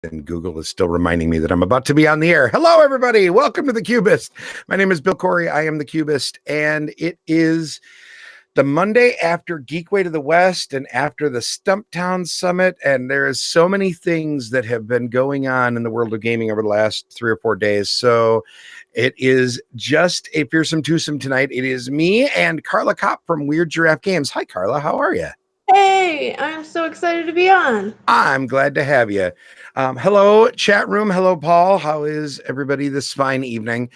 and Google is still reminding me that I'm about to be on the air. Hello, everybody. Welcome to the Cubist. My name is Bill Corey. I am the Cubist, and it is the Monday after Geekway to the West and after the Stumptown Summit, and there is so many things that have been going on in the world of gaming over the last 3 or 4 days. So it is just a fearsome twosome tonight. It is me and Carla Kopp from Weird Giraffe Games. Hi, Carla. How are you? Hey, I'm so excited to be on. I'm glad to have you. Hello, chat room. Hello, Paul. How is everybody this fine evening?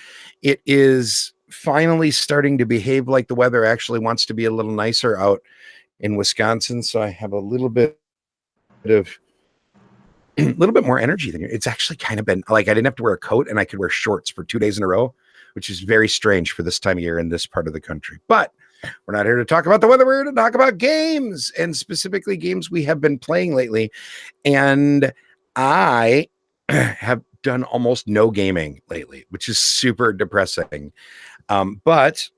It is finally starting to behave like the weather actually wants to be a little nicer out in Wisconsin. So I have a little bit of a little bit more energy than you. It's actually kind of been like I didn't have to wear a coat and I could wear shorts for 2 days in a row, which is very strange for this time of year in this part of the country. But we're not here to talk about the weather. We're here to talk about games, and specifically games we have been playing lately. And I have done almost no gaming lately, which is super depressing. But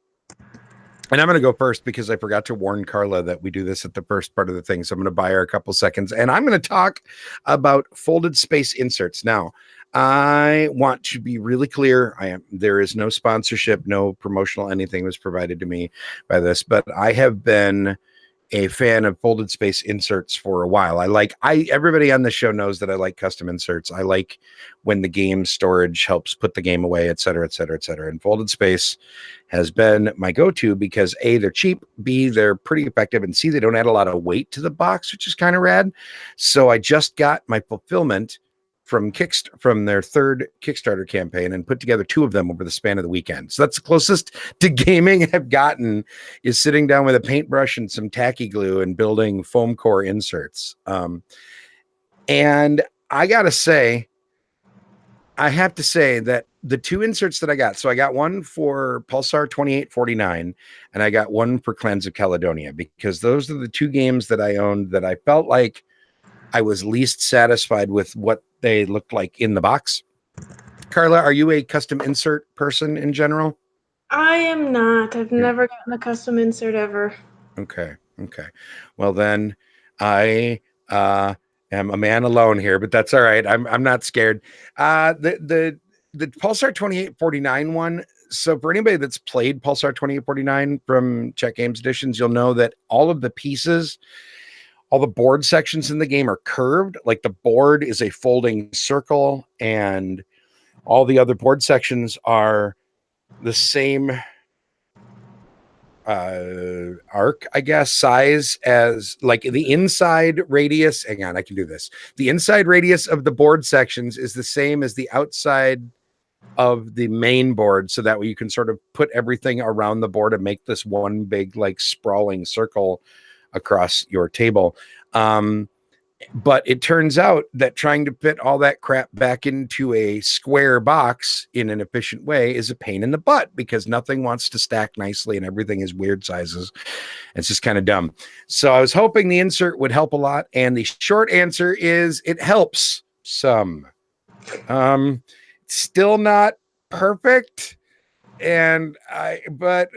I'm going to go first because I forgot to warn Carla that we do this at the first part of the thing. So I'm going to buy her a couple seconds, and I'm going to talk about folded space inserts. Now, I want to be really clear. There is no sponsorship, no promotional anything was provided to me by this, but I have been a fan of folded space inserts for a while. Everybody on the show knows that I like custom inserts. I like when the game storage helps put the game away, et cetera, et cetera, et cetera. And folded space has been my go-to because A, they're cheap, B, they're pretty effective, and C, they don't add a lot of weight to the box, which is kind of rad. So I just got my fulfillment from their third Kickstarter campaign and put together 2 of them over the span of the weekend. So that's the closest to gaming I've gotten, is sitting down with a paintbrush and some tacky glue and building foam core inserts. And I have to say that the 2 inserts that I got, so I got one for Pulsar 2849 and I got one for Clans of Caledonia, because those are the 2 games that I owned that I felt like I was least satisfied with what they looked like in the box. Carla, are you a custom insert person in general? I am not. I've never gotten a custom insert ever. Okay. Well, then I am a man alone here, but that's all right. I'm not scared. The Pulsar 2849 one. So for anybody that's played Pulsar 2849 from Czech Games Editions, you'll know that all of the pieces, all the board sections in the game are curved. Like the board is a folding circle, and all the other board sections are the same arc, I guess, size as like the inside radius. Hang on, I can do this. The inside radius of the board sections is the same as the outside of the main board, so that way you can sort of put everything around the board and make this one big like sprawling circle across your table. But it turns out that trying to fit all that crap back into a square box in an efficient way is a pain in the butt, because nothing wants to stack nicely and everything is weird sizes. It's just kind of dumb. So I was hoping the insert would help a lot, and the short answer is it helps some. Still not perfect, but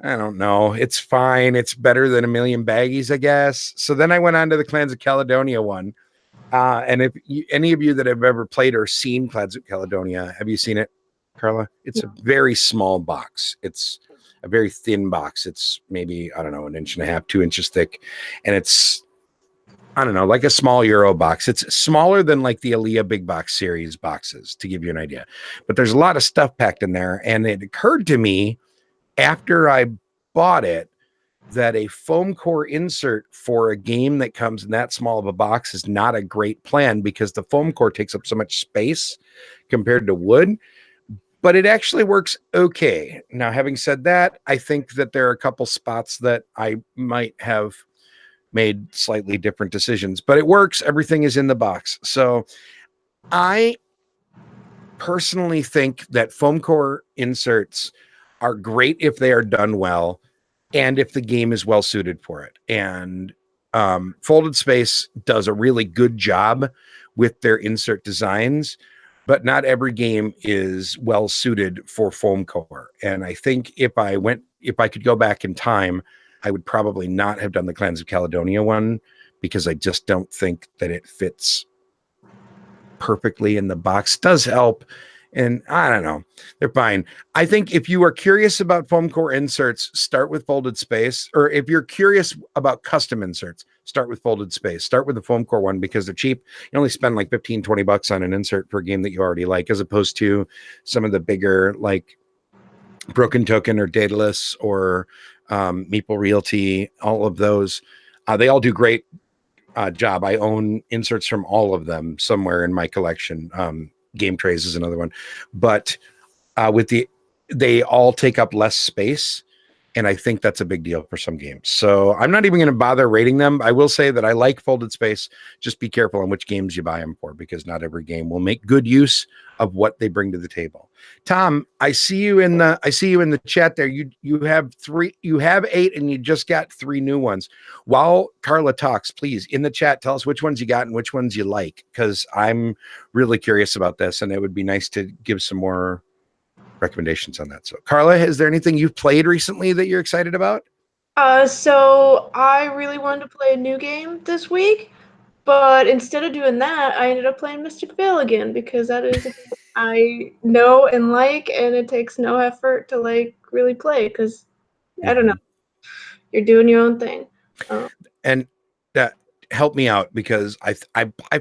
I don't know. It's fine. It's better than a million baggies, I guess. So then I went on to the Clans of Caledonia one. And if any of you that have ever played or seen Clans of Caledonia, have you seen it, Carla? It's a very small box. It's a very thin box. It's maybe, I don't know, 1.5 inches, 2 inches thick. And it's, I don't know, like a small Euro box. It's smaller than like the Alea Big Box series boxes, to give you an idea. But there's a lot of stuff packed in there. And it occurred to me after I bought it that a foam core insert for a game that comes in that small of a box is not a great plan, because the foam core takes up so much space compared to wood. But it actually works okay. Now, having said that, I think that there are a couple spots that I might have made slightly different decisions, but it works. Everything is in the box. So I personally think that foam core inserts are great if they are done well and if the game is well suited for it. And Folded Space does a really good job with their insert designs, but not every game is well suited for foam core. And I think if I could go back in time, I would probably not have done the Clans of Caledonia one, because I just don't think that it fits perfectly in the box does help. And I don't know, they're fine. I think if you are curious about foam core inserts, start with folded space. Or if you're curious about custom inserts, start with folded space. Start with the foam core one because they're cheap. You only spend like 15, $20 on an insert for a game that you already like, as opposed to some of the bigger, like Broken Token or Daedalus or Meeple Realty, all of those. They all do great job. I own inserts from all of them somewhere in my collection. Game Trays is another one, but with they all take up less space, and I think that's a big deal for some games. So I'm not even going to bother rating them. I will say that I like folded space. Just be careful on which games you buy them for, because not every game will make good use of what they bring to the table. Tom, I see you in the chat there. You have 8, and you just got 3 new ones. While Carla talks, please in the chat tell us which ones you got and which ones you like, because I'm really curious about this, and it would be nice to give some more recommendations on that. So, Carla, is there anything you've played recently that you're excited about? So I really wanted to play a new game this week, but instead of doing that, I ended up playing Mystic Vale again because that is a game I know and like, and it takes no effort to like really play because I don't know, you're doing your own thing. And that help me out, because I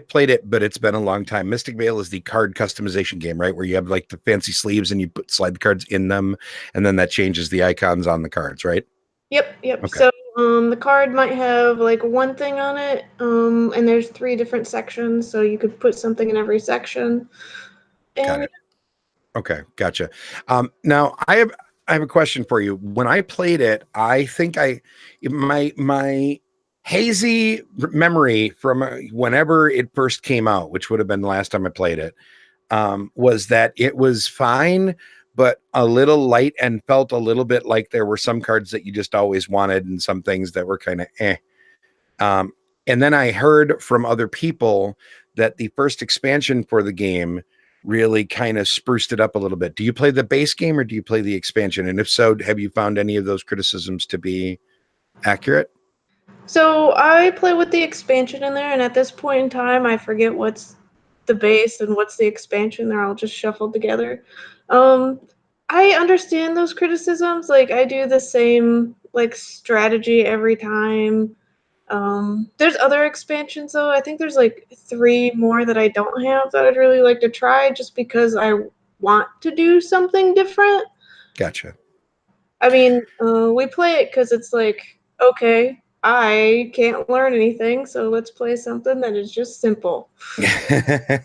played it, but it's been a long time. Mystic Vale is the card customization game, right? Where you have like the fancy sleeves and you slide the cards in them, and then that changes the icons on the cards, right? Yep. Okay, So the card might have like one thing on it, and there's 3 different sections, so you could put something in every section. got And it. Okay, gotcha. Now I have a question for you. When I played it, I think my hazy memory from whenever it first came out, which would have been the last time I played it, was that it was fine, but a little light and felt a little bit like there were some cards that you just always wanted and some things that were kind of eh. Um, and then I heard from other people that the first expansion for the game really kind of spruced it up a little bit. Do you play the base game or do you play the expansion? And if so, have you found any of those criticisms to be accurate? so I play with the expansion in there, and at this point in time, I forget what's the base and what's the expansion. They're all just shuffled together. Um, I understand those criticisms. Like I do the same like strategy every time. There's other expansions though. I think there's like 3 more that I don't have that I'd really like to try just because I want to do something different. Gotcha. I mean, we play it because it's like, okay, I can't learn anything, so let's play something that is just simple.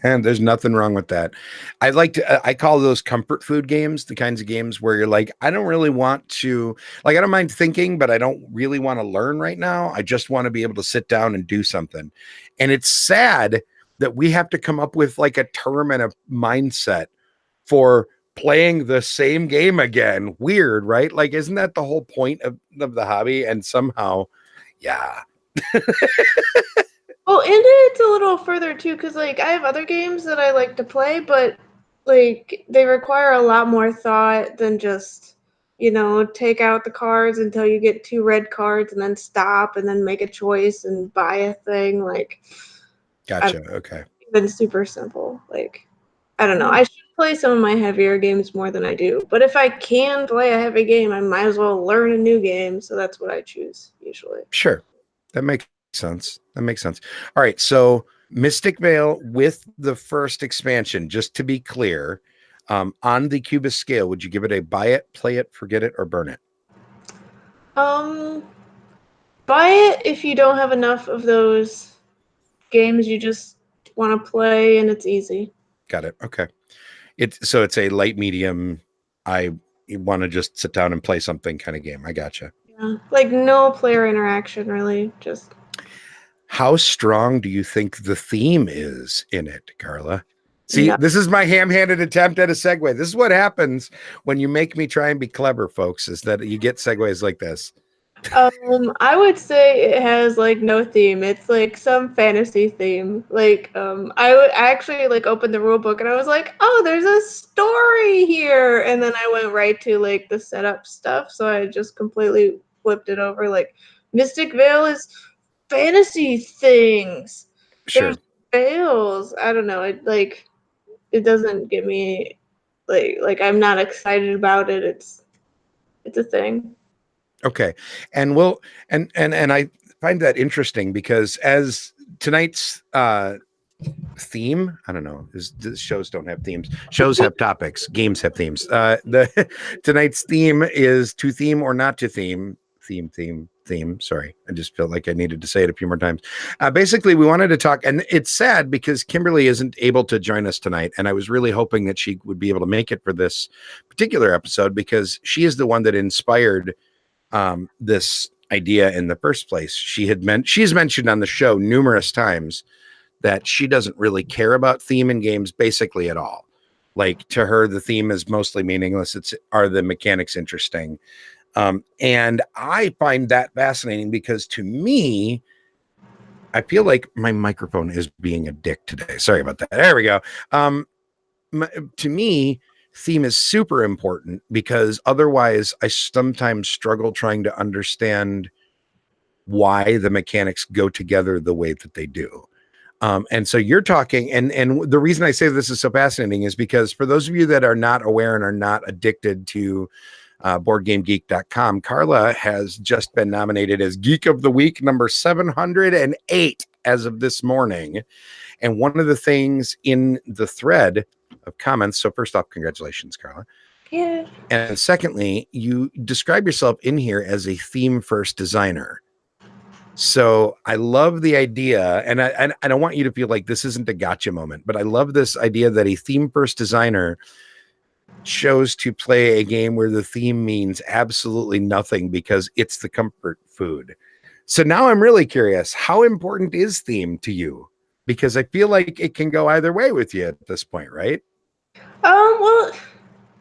And there's nothing wrong with that. I call those comfort food games, the kinds of games where you're like, I don't really want to, like, I don't mind thinking, but I don't really want to learn right now. I just want to be able to sit down and do something. And it's sad that we have to come up with like a term and a mindset for playing the same game again. Weird, right? Like, isn't that the whole point of the hobby? And somehow, yeah. Well, and it's a little further too, because like I have other games that I like to play, but like they require a lot more thought than just, take out the cards until you get 2 red cards and then stop and then make a choice and buy a thing. Like, I've Gotcha. Okay. been super simple. Like, I don't know. I should play some of my heavier games more than I do. But if I can play a heavy game, I might as well learn a new game. So that's what I choose usually. Sure. That makes sense. That makes sense. All right. So Mystic Vale with the first expansion, just to be clear, on the Cubist scale, would you give it a buy it, play it, forget it, or burn it? Um, Buy it if you don't have enough of those games you just want to play and it's easy. Got it. Okay. It's a light medium. I want to just sit down and play something kind of game. I gotcha. Yeah. Like no player interaction really. Just How strong do you think the theme is in it, Carla? See, no. this is my ham-handed attempt at a segue. This is what happens when you make me try and be clever, folks, is that you get segues like this. I would say it has like no theme. It's like some fantasy theme. Like I actually like opened the rule book and I was like, oh, there's a story here, and then I went right to like the setup stuff. So I just completely flipped it over. Like Mystic Vale is fantasy things. There's Sure. fails, I don't know. It doesn't get me I'm not excited about it. It's a thing. Okay. And we'll and I find that interesting because as tonight's theme, I don't know, shows don't have themes, shows have topics, games have themes. The tonight's theme is to theme or not to theme. Sorry, I just felt like I needed to say it a few more times. Basically, we wanted to talk, and it's sad because Kimberly isn't able to join us tonight, and I was really hoping that she would be able to make it for this particular episode because she is the one that inspired this idea in the first place. She's mentioned on the show numerous times that she doesn't really care about theme in games basically at all. Like to her, the theme is mostly meaningless. Are the mechanics interesting? And I find that fascinating because to me, I feel like my microphone is being a dick today. Sorry about that. There we go. Um, to me, theme is super important because otherwise I sometimes struggle trying to understand why the mechanics go together the way that they do. And so you're talking, and the reason I say this is so fascinating is because for those of you that are not aware and are not addicted to boardgamegeek.com, Carla has just been nominated as Geek of the Week number 708 as of this morning. And one of the things in the thread of comments, so first off, congratulations, Carla. Yeah. And secondly, you describe yourself in here as a theme first designer. So I love the idea, and I don't want you to feel like this isn't a gotcha moment, but I love this idea that a theme first designer chose to play a game where the theme means absolutely nothing because it's the comfort food. So now I'm really curious, how important is theme to you? Because I feel like it can go either way with you at this point, right? Well,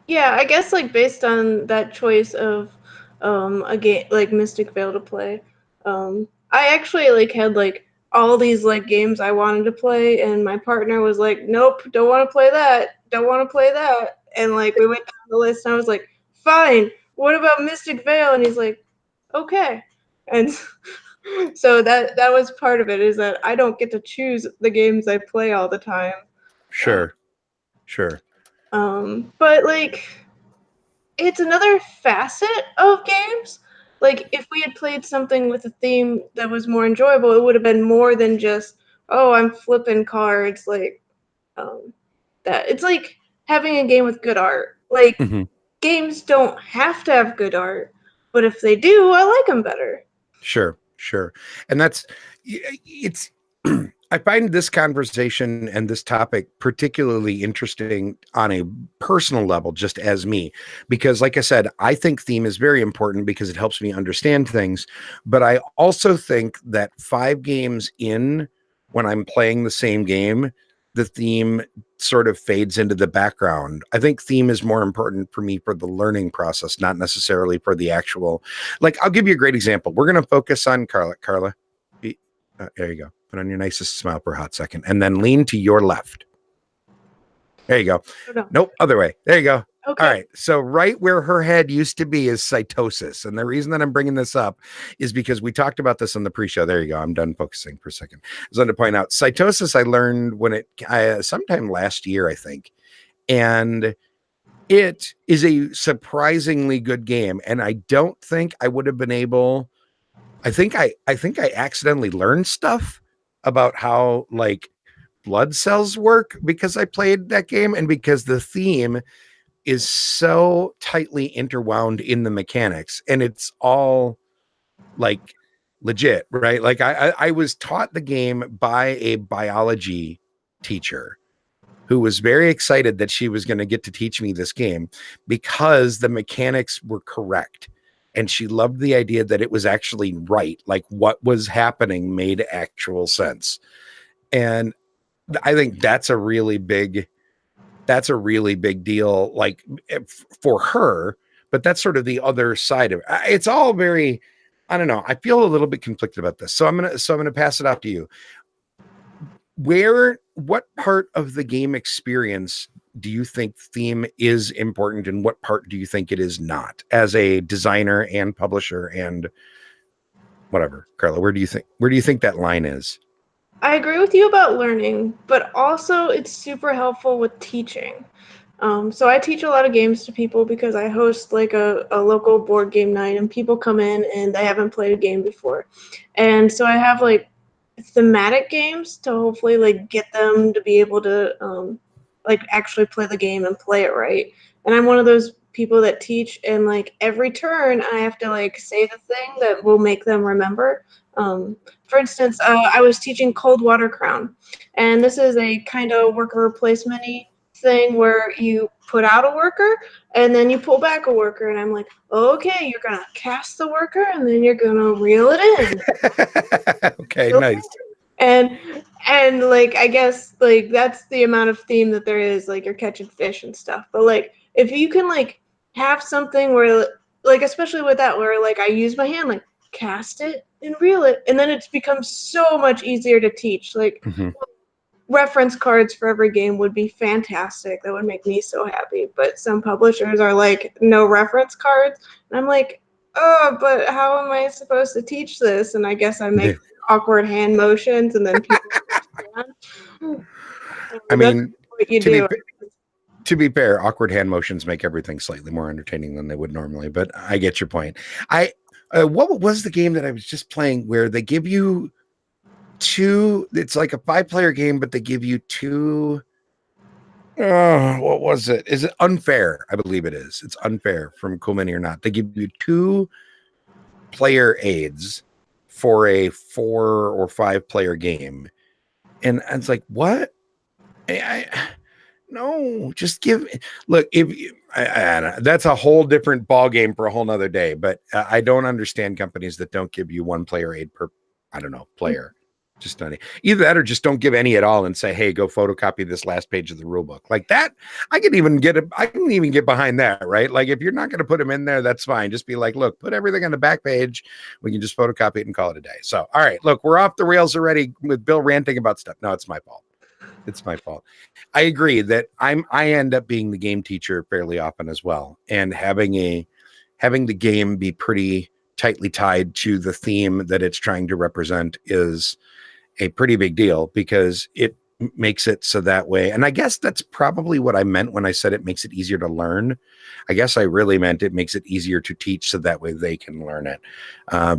yeah, I guess based on that choice of a game like Mystic Vale to play, I actually had all these games I wanted to play, and my partner was like, "Nope, don't want to play that, don't want to play that," and we went down the list, and I was like, "Fine, what about Mystic Vale?" And he's like, "Okay," and so that was part of it, is that I don't get to choose the games I play all the time. Sure, sure. But it's another facet of games. If we had played something with a theme that was more enjoyable, it would have been more than just, oh, I'm flipping cards, um, that. It's like having a game with good art. Mm-hmm. Games don't have to have good art, but if they do, I like them better. Sure, sure. And it's, I find this conversation and this topic particularly interesting on a personal level, just as me, because like I said, I think theme is very important because it helps me understand things. But I also think that 5 games in, when I'm playing the same game, the theme sort of fades into the background. I think theme is more important for me for the learning process, not necessarily for the actual. Like, I'll give you a great example. We're going to focus on Carla. Carla, there you go. Put on your nicest smile for a hot second, and then lean to your left. There you go. Oh, no. Nope, other way. There you go. Okay. All right. So right where her head used to be is cytosis. And the reason that I'm bringing this up is because we talked about this on the pre-show. There you go. I'm done focusing for a second. I was going to point out cytosis. I learned sometime last year, I think, and it is a surprisingly good game. And I don't think I would have been able. I think I accidentally learned stuff about how blood cells work because I played that game and because the theme is so tightly interwound in the mechanics and it's all like legit, right? Like I was taught the game by a biology teacher who was very excited that she was going to get to teach me this game because the mechanics were correct. And she loved the idea that it was actually right. Like what was happening made actual sense. And I think that's a really big deal, like for her, but that's sort of the other side of it. It's all very, I don't know. I feel a little bit conflicted about this. So I'm going to pass it off to you. What part of the game experience do you think theme is important and what part do you think it is not, as a designer and publisher and whatever? Carla, where do you think that line is? I agree with you about learning, but also it's super helpful with teaching. So I teach a lot of games to people because I host like a local board game night and people come in and they haven't played a game before. And so I have like thematic games to hopefully like get them to be able to like actually play the game and play it right. And I'm one of those people that teach and like every turn I have to like say the thing that will make them remember. For instance, I was teaching Cold Water Crown, and this is a kind of worker placement thing where you put out a worker and then you pull back a worker, and I'm like, okay, you're gonna cast the worker and then you're gonna reel it in. Okay, nice. and and like I guess like that's the amount of theme that there is, like you're catching fish and stuff, but like if you can like have something where like especially with that where like I use my hand, like cast it and reel it, and then it's become so much easier to teach. Like Hmm. reference cards for every game would be fantastic. That would make me so happy. But some publishers are like, no reference cards. And I'm like, oh, but how am I supposed to teach this? And I guess I make awkward hand motions and then people understand. I That's mean, what you to be do. to be fair, awkward hand motions make everything slightly more entertaining than they would normally. But I get your point. I what was the game that I was just playing where they give you two? It's like a 5-player game, but they give you two. What was it? Is it Unfair? I believe it is. It's Unfair from Cool Mini or Not. They give you 2-player aids for a 4 or 5-player game, and it's like what? I no, just give. Look, if I don't know, that's a whole different ball game for a whole nother day. But I don't understand companies that don't give you 1-player aid per, I don't know, player. Just not either that, or just don't give any at all and say, "Hey, go photocopy this last page of the rule book." Like that, I can even get it. I can even get behind that, right? Like if you're not going to put them in there, that's fine. Just be like, "Look, put everything on the back page. We can just photocopy it and call it a day." So, all right, look, we're off the rails already with Bill ranting about stuff. No, it's my fault. It's my fault. I agree that I end up being the game teacher fairly often as well, and having the game be pretty tightly tied to the theme that it's trying to represent is a pretty big deal because it makes it so that way. And I guess that's probably what I meant when I said it makes it easier to learn. I guess I really meant it makes it easier to teach so that way they can learn it.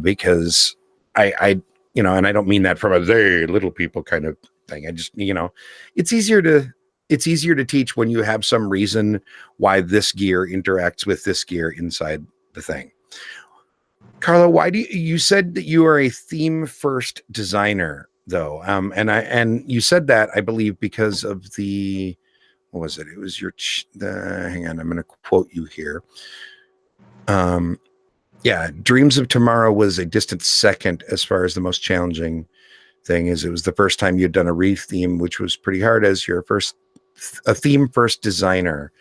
Because I, and I don't mean that from a they little people kind of thing. I just, it's easier to teach when you have some reason why this gear interacts with this gear inside the thing. Carla, why do you said that you are a theme first designer though? And you said that I believe because of the what was it? It was your hang on, I'm going to quote you here. Yeah, Dreams of Tomorrow was a distant second as far as the most challenging thing is. It was the first time you'd done a re-theme, which was pretty hard as your first a theme first designer.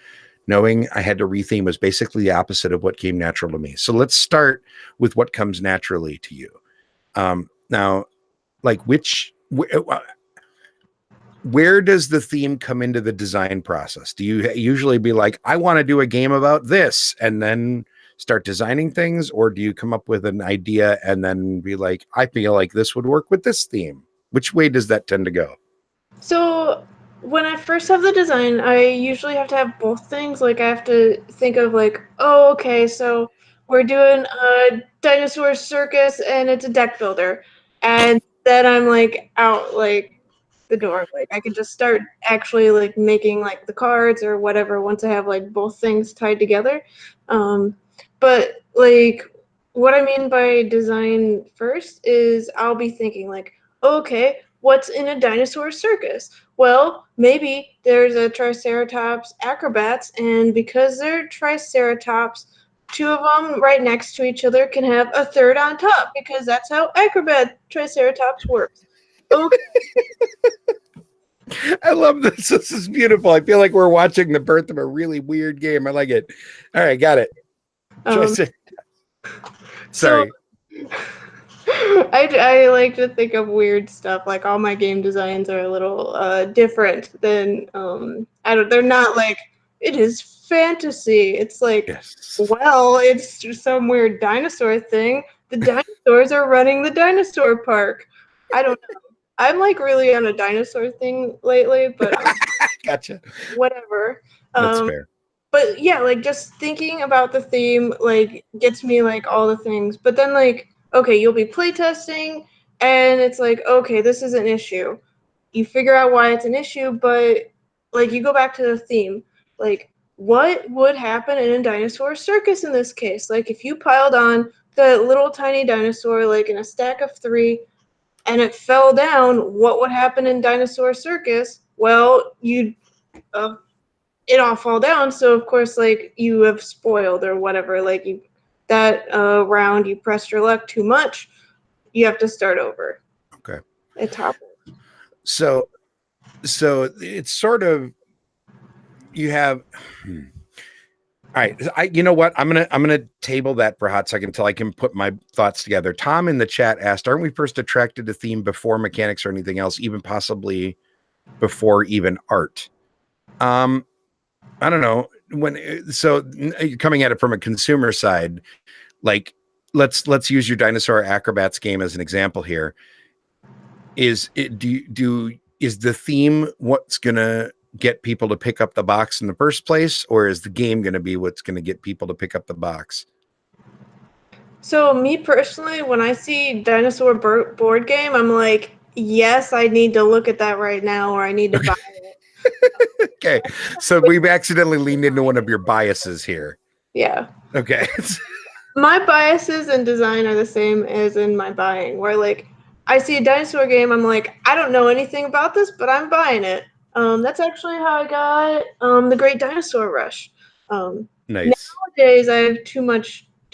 Knowing I had to retheme was basically the opposite of what came natural to me. So let's start with what comes naturally to you. Now, like where does the theme come into the design process? Do you usually be like, I want to do a game about this and then start designing things? Or do you come up with an idea and then be like, I feel like this would work with this theme? Which way does that tend to go? So when I first have the design, I usually have to have both things. Like I have to think of like, oh, okay, so we're doing a dinosaur circus and it's a deck builder. And then I'm like out like the door. Like I can just start actually like making like the cards or whatever once I have like both things tied together. Um, but like what I mean by design first is I'll be thinking like, okay, what's in a dinosaur circus? Well, maybe there's a Triceratops acrobats, and because they're Triceratops, two of them right next to each other can have a third on top because that's how acrobat Triceratops works. Okay. I love this. This is beautiful. I feel like we're watching the birth of a really weird game. I like it. All right, got it. Um, so Sorry. I like to think of weird stuff. Like all my game designs are a little different than I don't. They're not like it is fantasy. It's like, Yes. well, it's just some weird dinosaur thing. The dinosaurs are running the dinosaur park. I don't know. I'm like really on a dinosaur thing lately, but Gotcha. whatever. That's Um, fair. but yeah, like just thinking about the theme like gets me like all the things. But then like okay, you'll be playtesting, and it's like okay, this is an issue. You figure out why it's an issue, but like you go back to the theme, like what would happen in a dinosaur circus in this case? Like if you piled on the little tiny dinosaur like in a stack of three and it fell down, what would happen in dinosaur circus? Well, you'd uh, it all fall down. So of course, like you have spoiled or whatever. Like you that round you pressed your luck too much, you have to start over. Okay. It topples. So it's sort of you have all right. You know what? I'm gonna table that for a hot second until I can put my thoughts together. Tom in the chat asked, aren't we first attracted to theme before mechanics or anything else, even possibly before even art? I don't know. Coming at it from a consumer side, like let's use your dinosaur acrobats game as an example here. Is it is the theme what's gonna get people to pick up the box in the first place, or is the game gonna be what's gonna get people to pick up the box? So me personally, when I see dinosaur board game, I'm like, yes, I need to look at that right now, or I need to buy it. Okay, so we've accidentally leaned into one of your biases here. Yeah. Okay. My biases in design are the same as in my buying, where like I see a dinosaur game, I'm like, I don't know anything about this, but I'm buying it. That's actually how I got the Great Dinosaur Rush. Nice. Nowadays, I have too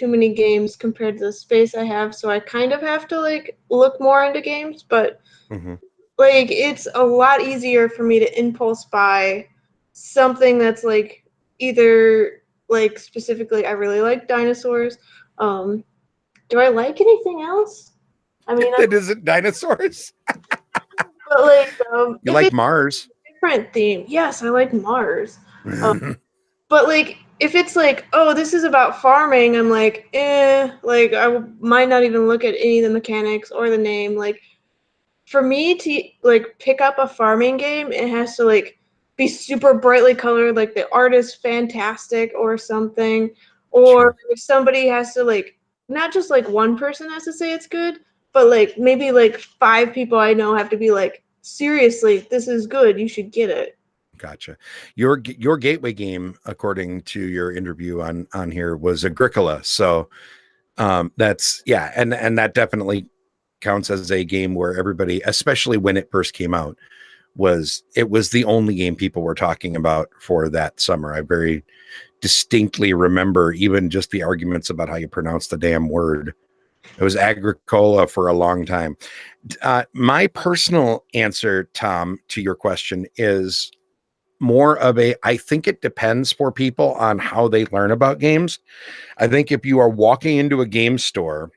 many games compared to the space I have, so I kind of have to like look more into games. But Mm-hmm. like, it's a lot easier for me to impulse buy something that's like either like specifically I really like dinosaurs. Um, do I like anything else? I mean, That isn't dinosaurs. but like You if like it's Mars. a different theme, yes, I like Mars. But like if it's like, oh, this is about farming, I'm like, like might not even look at any of the mechanics or the name. Like for me to like pick up a farming game, it has to like be super brightly colored, like the art is fantastic or something, or Sure. if somebody has to like not just like one person has to say it's good, but like maybe like five people I know have to be like, seriously, this is good, you should get it. Gotcha. Your gateway game, according to your interview on here, was Agricola. So that's yeah, and that definitely counts as a game where everybody, especially when it first came out, it was the only game people were talking about for that summer. I very distinctly remember even just the arguments about how you pronounce the damn word. It was Agricola for a long time. My personal answer, Tom, to your question is more of a I think it depends for people on how they learn about games. I think if you are walking into a game store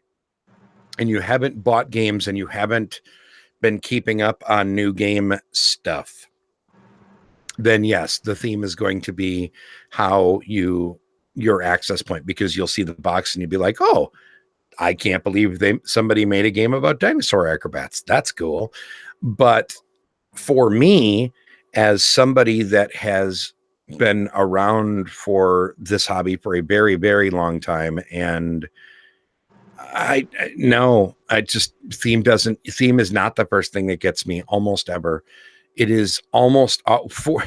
and you haven't bought games and you haven't been keeping up on new game stuff, then yes, the theme is going to be how your access point, because you'll see the box and you'll be like, oh, I can't believe somebody made a game about dinosaur acrobats. That's cool. But for me, as somebody that has been around for this hobby for a very, very long time, and I no, I just theme is not the first thing that gets me almost ever. It is almost for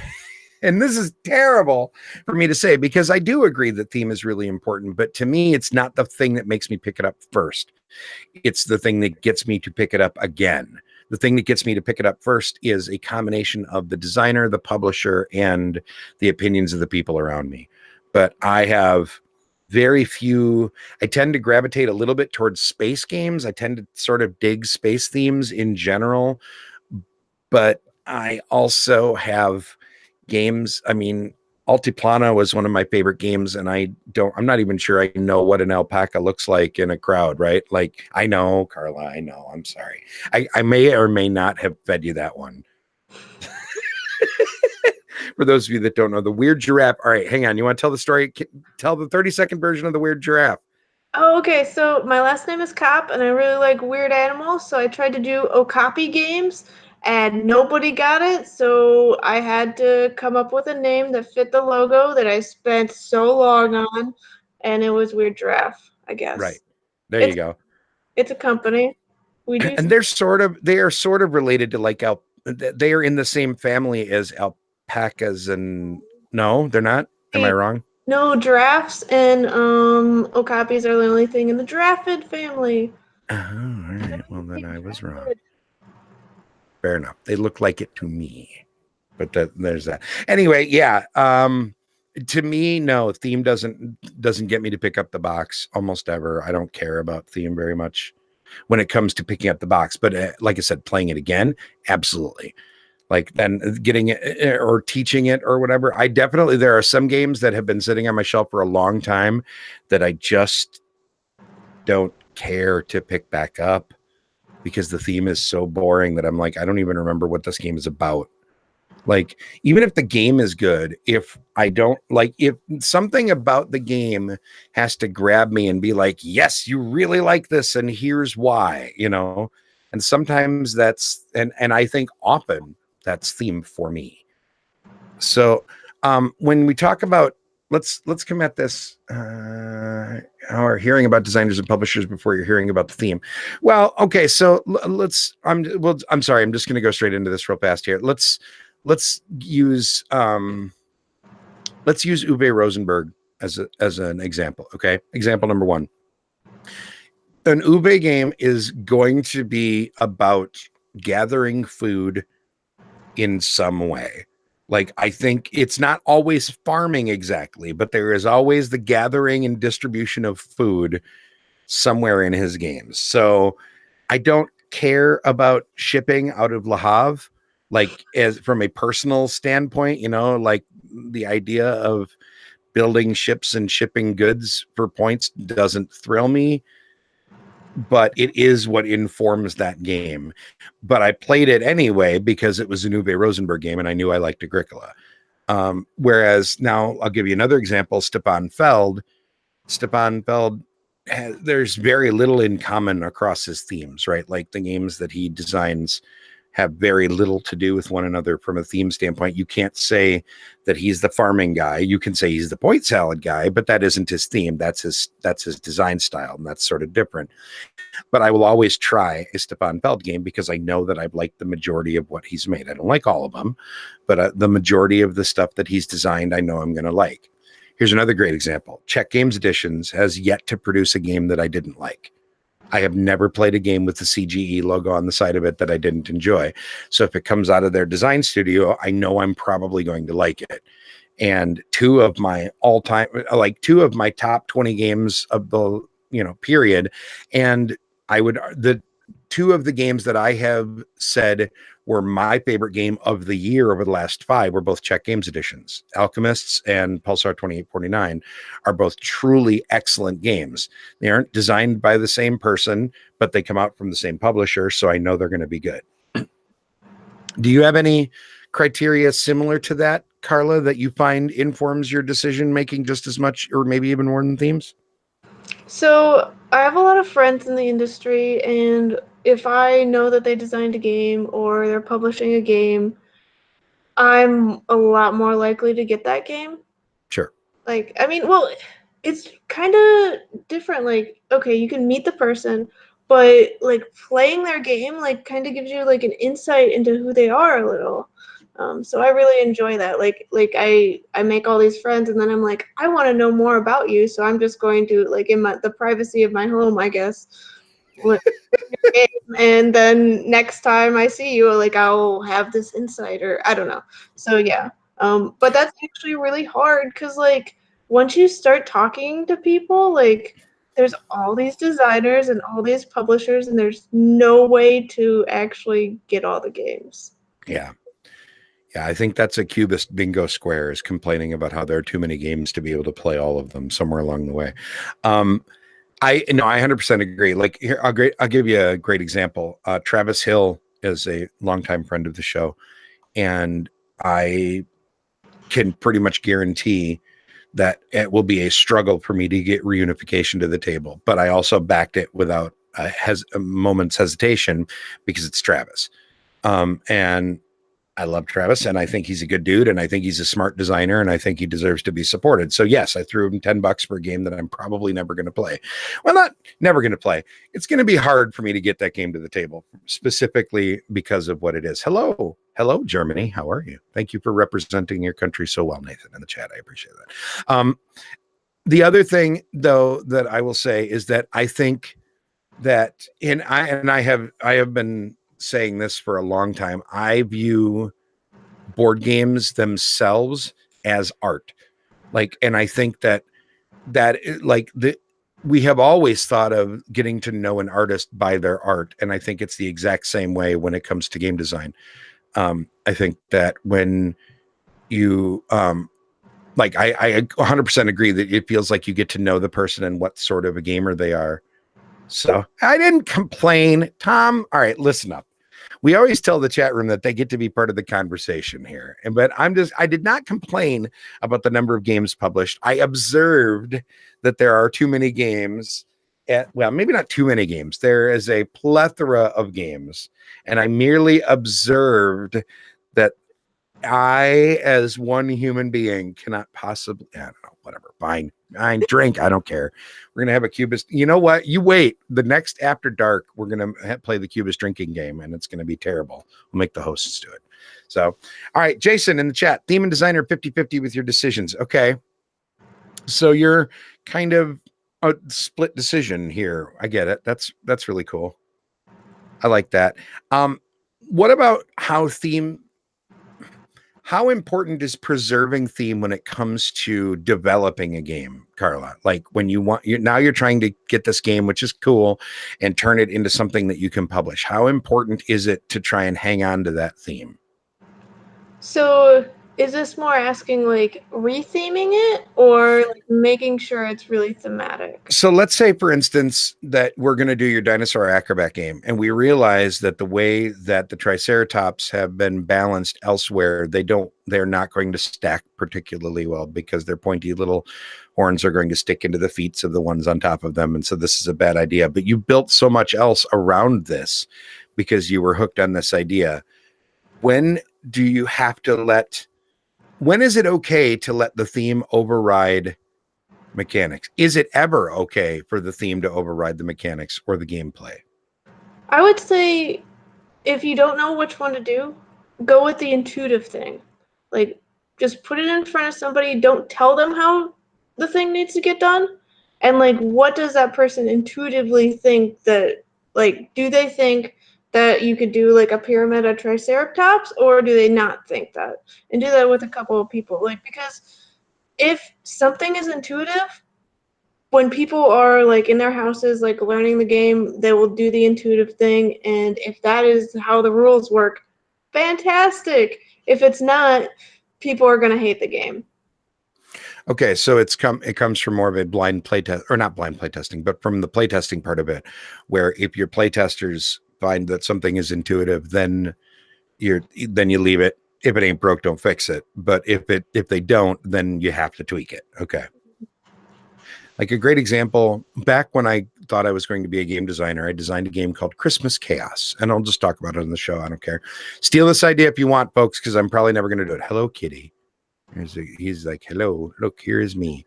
and this is terrible for me to say because I do agree that theme is really important, but to me, it's not the thing that makes me pick it up first. It's the thing that gets me to pick it up again. The thing that gets me to pick it up first is a combination of the designer, the publisher, and the opinions of the people around me. But I have very few. I tend to gravitate a little bit towards space games. I tend to sort of dig space themes in general, but I also have games. I mean, Altiplano was one of my favorite games, and I'm not even sure I know what an alpaca looks like in a crowd, right? Like, I know, Carla, I know, I'm sorry. I may or may not have fed you that one. For those of you that don't know, the weird giraffe. All right, hang on. You want to tell the story? Tell the 30-second version of the weird giraffe. Oh, okay. So my last name is Cop, and I really like weird animals. So I tried to do Okapi games, and nobody got it. So I had to come up with a name that fit the logo that I spent so long on, and it was Weird Giraffe, I Right. guess. There you It's go. it's a company. We do. And they are sort of related to like they are in the same family as alpacas and no, they're not. Am I wrong? No, giraffes and okapis are the only thing in the giraffid family. Oh, all right. Well, then I was wrong. Giraffid. Fair enough. They look like it to me. But there's that. Anyway, yeah. To me, no, theme doesn't get me to pick up the box almost ever. I don't care about theme very much when it comes to picking up the box. But like I said, playing it again, absolutely. Like then getting it or teaching it or whatever. I definitely there are some games that have been sitting on my shelf for a long time that I just don't care to pick back up because the theme is so boring that I'm like, I don't even remember what this game is about. Like, even if the game is good, if I don't like, if something about the game has to grab me and be like, yes, you really like this, and here's why, you know. And sometimes that's and I think often that's theme for me. So when we talk about let's come at this or hearing about designers and publishers before you're hearing about the theme. Well, okay, so I'm sorry, I'm just going to go straight into this real fast here. Let's use Uwe Rosenberg as an example. Okay, example number one. An Uwe game is going to be about gathering food in some way. Like, I think it's not always farming exactly, but there is always the gathering and distribution of food somewhere in his games. So I don't care about shipping out of Le Havre, like as from a personal standpoint, you know, like the idea of building ships and shipping goods for points doesn't thrill me, but it is what informs that game. But I played it anyway because it was a Uwe Rosenberg game and I knew I liked Agricola. Whereas now I'll give you another example, Stepan Feld. Stepan Feld there's very little in common across his themes, right? Like the games that he designs have very little to do with one another from a theme standpoint. You can't say that he's the farming guy. You can say he's the point salad guy, but that isn't his theme. That's his design style, and that's sort of different. But I will always try a Stepan Feld game because I know that I've liked the majority of what he's made. I don't like all of them, but the majority of the stuff that he's designed, I know I'm going to like. Here's another great example. Czech Games Editions has yet to produce a game that I didn't like. I have never played a game with the CGE logo on the side of it that I didn't enjoy. So if it comes out of their design studio, I know I'm probably going to like it. And two of my top 20 games of the, period. And the two of the games that I have said were my favorite game of the year over the last 5 were both Czech Games Editions. Alchemists and Pulsar 2849 are both truly excellent games. They aren't designed by the same person, but they come out from the same publisher, so I know they're going to be good. Do you have any criteria similar to that, Carla, that you find informs your decision making just as much or maybe even more than themes? So I have a lot of friends in the industry, and if I know that they designed a game or they're publishing a game, I'm a lot more likely to get that game. Sure. Like, I mean, well, it's kind of different. Like, okay, you can meet the person, but like playing their game, like, kind of gives you like an insight into who they are a little. So I really enjoy that. Like I make all these friends, and then I'm like, I want to know more about you. So I'm just going to like in the privacy of my home, I guess. Game, and then next time I see you, like I'll have this insight, or I don't know. So yeah, but that's actually really hard because like once you start talking to people, like there's all these designers and all these publishers, and there's no way to actually get all the games. Yeah. Yeah, I think that's a Cubist bingo square is complaining about how there are too many games to be able to play all of them somewhere along the way. Um, I 100% agree. Like here, I'll give you a great example. Travis Hill is a longtime friend of the show, and I can pretty much guarantee that it will be a struggle for me to get reunification to the table. But I also backed it without a moment's hesitation because it's Travis. And I love Travis, and I think he's a good dude, and I think he's a smart designer, and I think he deserves to be supported. So yes, I threw him $10 for a game that I'm probably never going to play. Well, not never going to play. It's going to be hard for me to get that game to the table, specifically because of what it is. Hello, Germany. How are you? Thank you for representing your country so well, Nathan, in the chat. I appreciate that. The other thing, though, that I will say is that I think that, I have been saying this for a long time. I view board games themselves as art. And I think that we have always thought of getting to know an artist by their art. And I think it's the exact same way when it comes to game design. I think that when you, I 100% agree that it feels like you get to know the person and what sort of a gamer they are. So I didn't complain. Tom, all right, listen up. We always tell the chat room that they get to be part of the conversation here. But I did not complain about the number of games published. I observed that there are too many games maybe not too many games. There is a plethora of games. And I merely observed that I, as one human being, cannot possibly, I don't know, whatever, fine, drink, I don't care. We're going to have a Cubist. You know what? You wait. The next After Dark, we're going to play the Cubist drinking game, and it's going to be terrible. We'll make the hosts do it. So, all right, Jason in the chat, theme and designer 50-50 with your decisions. Okay. So you're kind of a split decision here. I get it. That's really cool. I like that. What about how important is preserving theme when it comes to developing a game, Carla? Like when you're trying to get this game, which is cool, and turn it into something that you can publish. How important is it to try and hang on to that theme? So is this more asking like retheming it or like making sure it's really thematic? So let's say, for instance, that we're going to do your Dinosaur Acrobat game, and we realize that the way that the Triceratops have been balanced elsewhere, they're not going to stack particularly well because their pointy little horns are going to stick into the feet of the ones on top of them. And so this is a bad idea. But you built so much else around this because you were hooked on this idea. When is it okay to let the theme override mechanics? Is it ever okay for the theme to override the mechanics or the gameplay? I would say if you don't know which one to do, go with the intuitive thing. Like, just put it in front of somebody, don't tell them how the thing needs to get done. And, like, what does that person intuitively think that, like, do they think that you could do, like, a pyramid of Triceratops, or do they not think that? And do that with a couple of people. Like, because if something is intuitive, when people are like in their houses, like learning the game, they will do the intuitive thing. And if that is how the rules work, fantastic. If it's not, people are going to hate the game. Okay, so it comes from more of a blind playtest, or not blind playtesting, but from the playtesting part of it, where if your playtesters find that something is intuitive, then you leave it. If it ain't broke, don't fix it. But if they don't, then you have to tweak it. Okay. Like a great example, back when I thought I was going to be a game designer, I designed a game called Christmas Chaos, and I'll just talk about it on the show. I don't care. Steal this idea if you want, folks, because I'm probably never going to do it. Hello, kitty. He's like, hello, look, here is me.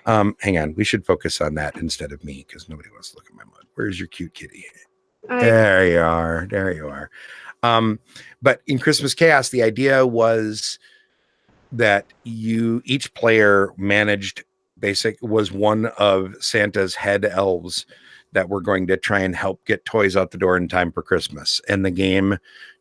Hang on, we should focus on that instead of me because nobody wants to look at my mud. Where's your cute kitty? There you are. There you are. But in Christmas Chaos, the idea was that each player was one of Santa's head elves that were going to try and help get toys out the door in time for Christmas. And the game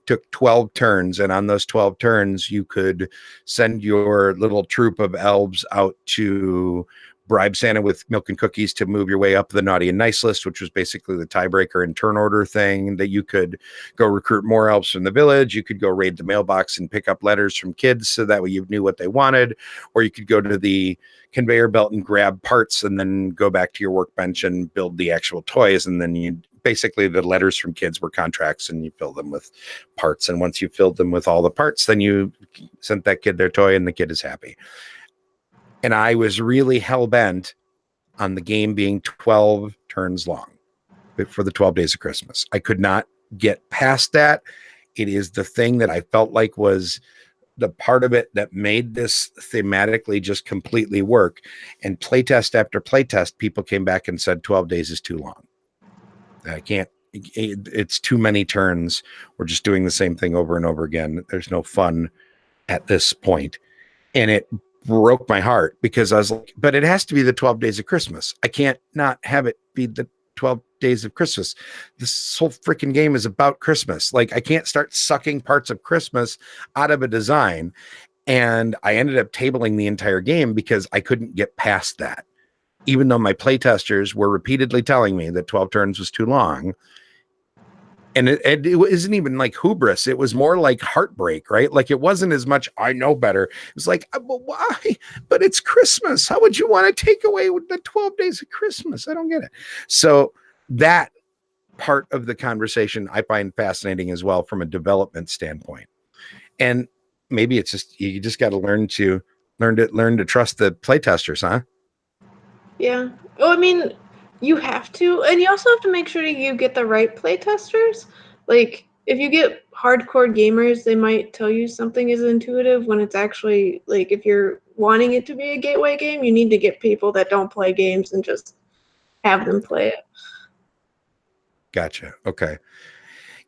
took 12 turns. And on those 12 turns, you could send your little troop of elves out to bribe Santa with milk and cookies to move your way up the naughty and nice list, which was basically the tiebreaker and turn order thing. That you could go recruit more elves from the village. You could go raid the mailbox and pick up letters from kids so that way you knew what they wanted. Or you could go to the conveyor belt and grab parts and then go back to your workbench and build the actual toys. And then basically the letters from kids were contracts and you fill them with parts. And once you filled them with all the parts, then you sent that kid their toy and the kid is happy. And I was really hell bent on the game being 12 turns long for the 12 days of Christmas. I could not get past that. It is the thing that I felt like was the part of it that made this thematically just completely work. And playtest after playtest, people came back and said 12 days is too long. I can't, it's too many turns. We're just doing the same thing over and over again. There's no fun at this point. And it broke my heart because I was like, but it has to be the 12 days of Christmas. I can't not have it be the 12 days of Christmas. This whole freaking game is about Christmas. Like, I can't start sucking parts of Christmas out of a design. And I ended up tabling the entire game because I couldn't get past that. Even though my playtesters were repeatedly telling me that 12 turns was too long. And it isn't even like hubris. It was more like heartbreak, right? Like, it wasn't as much, I know better. It was like, but why? But it's Christmas. How would you want to take away the 12 days of Christmas? I don't get it. So that part of the conversation I find fascinating as well from a development standpoint. And maybe it's just, you just got to learn to trust the playtesters, huh? Yeah. Well, I mean, you have to, and you also have to make sure that you get the right playtesters. Like, if you get hardcore gamers, they might tell you something is intuitive when it's actually, like, if you're wanting it to be a gateway game, you need to get people that don't play games and just have them play it. Gotcha. Okay.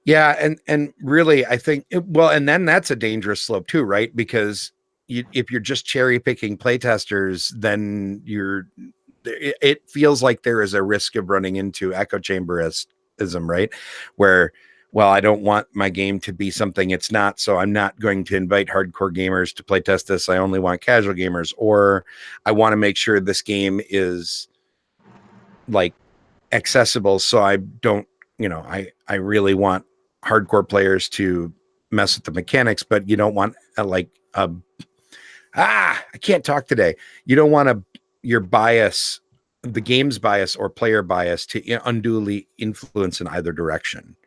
Yeah, and really, I think well, and then that's a dangerous slope too, right? Because if you're just cherry picking playtesters, then it feels like there is a risk of running into echo chamberism, right? Where, well, I don't want my game to be something it's not, so I'm not going to invite hardcore gamers to playtest this. I only want casual gamers, or I want to make sure this game is like accessible, so I don't, I really want hardcore players to mess with the mechanics, but you don't want I can't talk today. You don't want your bias, the game's bias or player bias, to unduly influence in either direction.